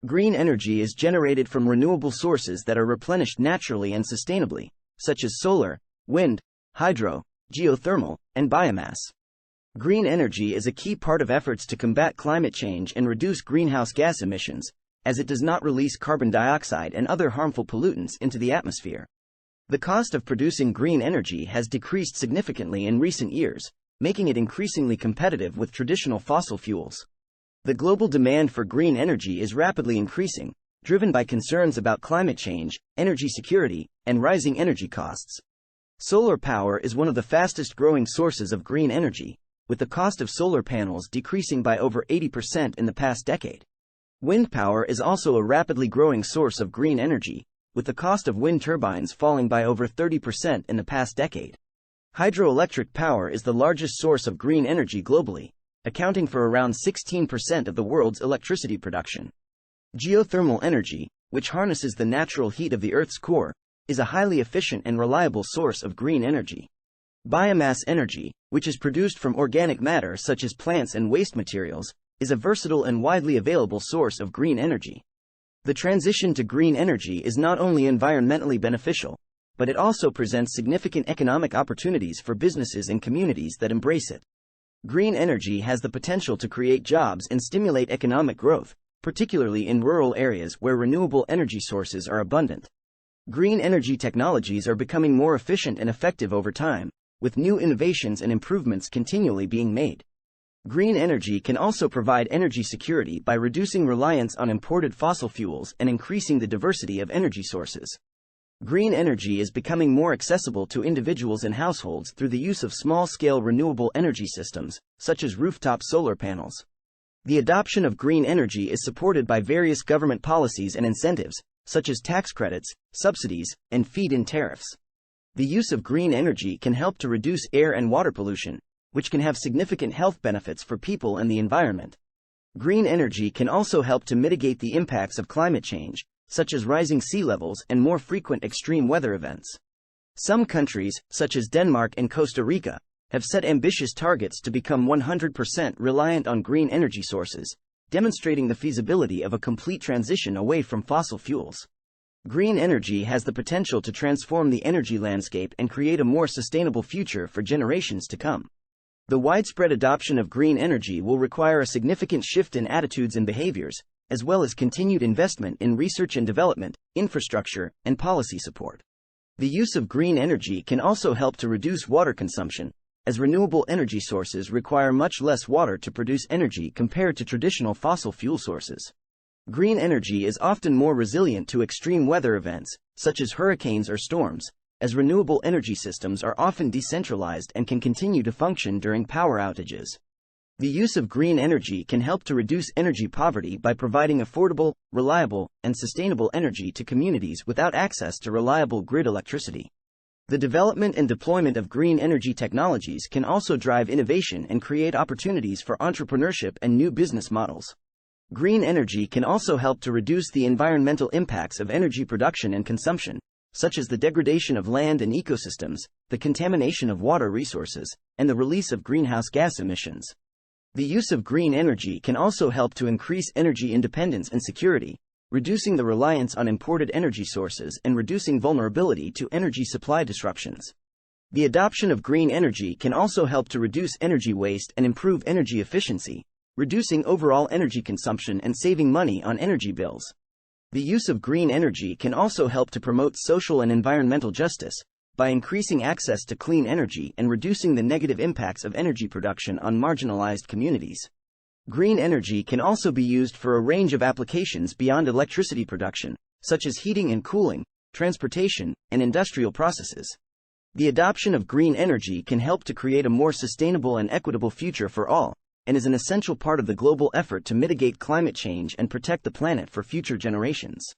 Green energy is generated from renewable sources that are replenished naturally and sustainably, such as solar, wind, hydro, geothermal, and biomass. Green energy is a key part of efforts to combat climate change and reduce greenhouse gas emissions, as it does not release carbon dioxide and other harmful pollutants into the atmosphere. The cost of producing green energy has decreased significantly in recent years, making it increasingly competitive with traditional fossil fuels. The global demand for green energy is rapidly increasing, driven by concerns about climate change, energy security, and rising energy costs. Solar power is one of the fastest growing sources of green energy, with the cost of solar panels decreasing by over 80% in the past decade. Wind power is also a rapidly growing source of green energy, with the cost of wind turbines falling by over 30% in the past decade. Hydroelectric power is the largest source of green energy globally, accounting for around 16% of the world's electricity production. Geothermal energy, which harnesses the natural heat of the Earth's core, is a highly efficient and reliable source of green energy. Biomass energy, which is produced from organic matter such as plants and waste materials, is a versatile and widely available source of green energy. The transition to green energy is not only environmentally beneficial, but it also presents significant economic opportunities for businesses and communities that embrace it. Green energy has the potential to create jobs and stimulate economic growth, particularly in rural areas where renewable energy sources are abundant. Green energy technologies are becoming more efficient and effective over time, with new innovations and improvements continually being made. Green energy can also provide energy security by reducing reliance on imported fossil fuels and increasing the diversity of energy sources. Green energy is becoming more accessible to individuals and households through the use of small-scale renewable energy systems, such as rooftop solar panels. The adoption of green energy is supported by various government policies and incentives, such as tax credits, subsidies, and feed-in tariffs. The use of green energy can help to reduce air and water pollution, which can have significant health benefits for people and the environment. Green energy can also help to mitigate the impacts of climate change, such as rising sea levels and more frequent extreme weather events. Some countries, such as Denmark and Costa Rica, have set ambitious targets to become 100% reliant on green energy sources, demonstrating the feasibility of a complete transition away from fossil fuels. Green energy has the potential to transform the energy landscape and create a more sustainable future for generations to come. The widespread adoption of green energy will require a significant shift in attitudes and behaviors, as well as continued investment in research and development, infrastructure, and policy support. The use of green energy can also help to reduce water consumption, as renewable energy sources require much less water to produce energy compared to traditional fossil fuel sources. Green energy is often more resilient to extreme weather events, such as hurricanes or storms, as renewable energy systems are often decentralized and can continue to function during power outages. The use of green energy can help to reduce energy poverty by providing affordable, reliable, and sustainable energy to communities without access to reliable grid electricity. The development and deployment of green energy technologies can also drive innovation and create opportunities for entrepreneurship and new business models. Green energy can also help to reduce the environmental impacts of energy production and consumption, such as the degradation of land and ecosystems, the contamination of water resources, and the release of greenhouse gas emissions. The use of green energy can also help to increase energy independence and security, reducing the reliance on imported energy sources and reducing vulnerability to energy supply disruptions. The adoption of green energy can also help to reduce energy waste and improve energy efficiency, reducing overall energy consumption and saving money on energy bills. The use of green energy can also help to promote social and environmental justice, by increasing access to clean energy and reducing the negative impacts of energy production on marginalized communities. Green energy can also be used for a range of applications beyond electricity production, such as heating and cooling, transportation, and industrial processes. The adoption of green energy can help to create a more sustainable and equitable future for all, and is an essential part of the global effort to mitigate climate change and protect the planet for future generations.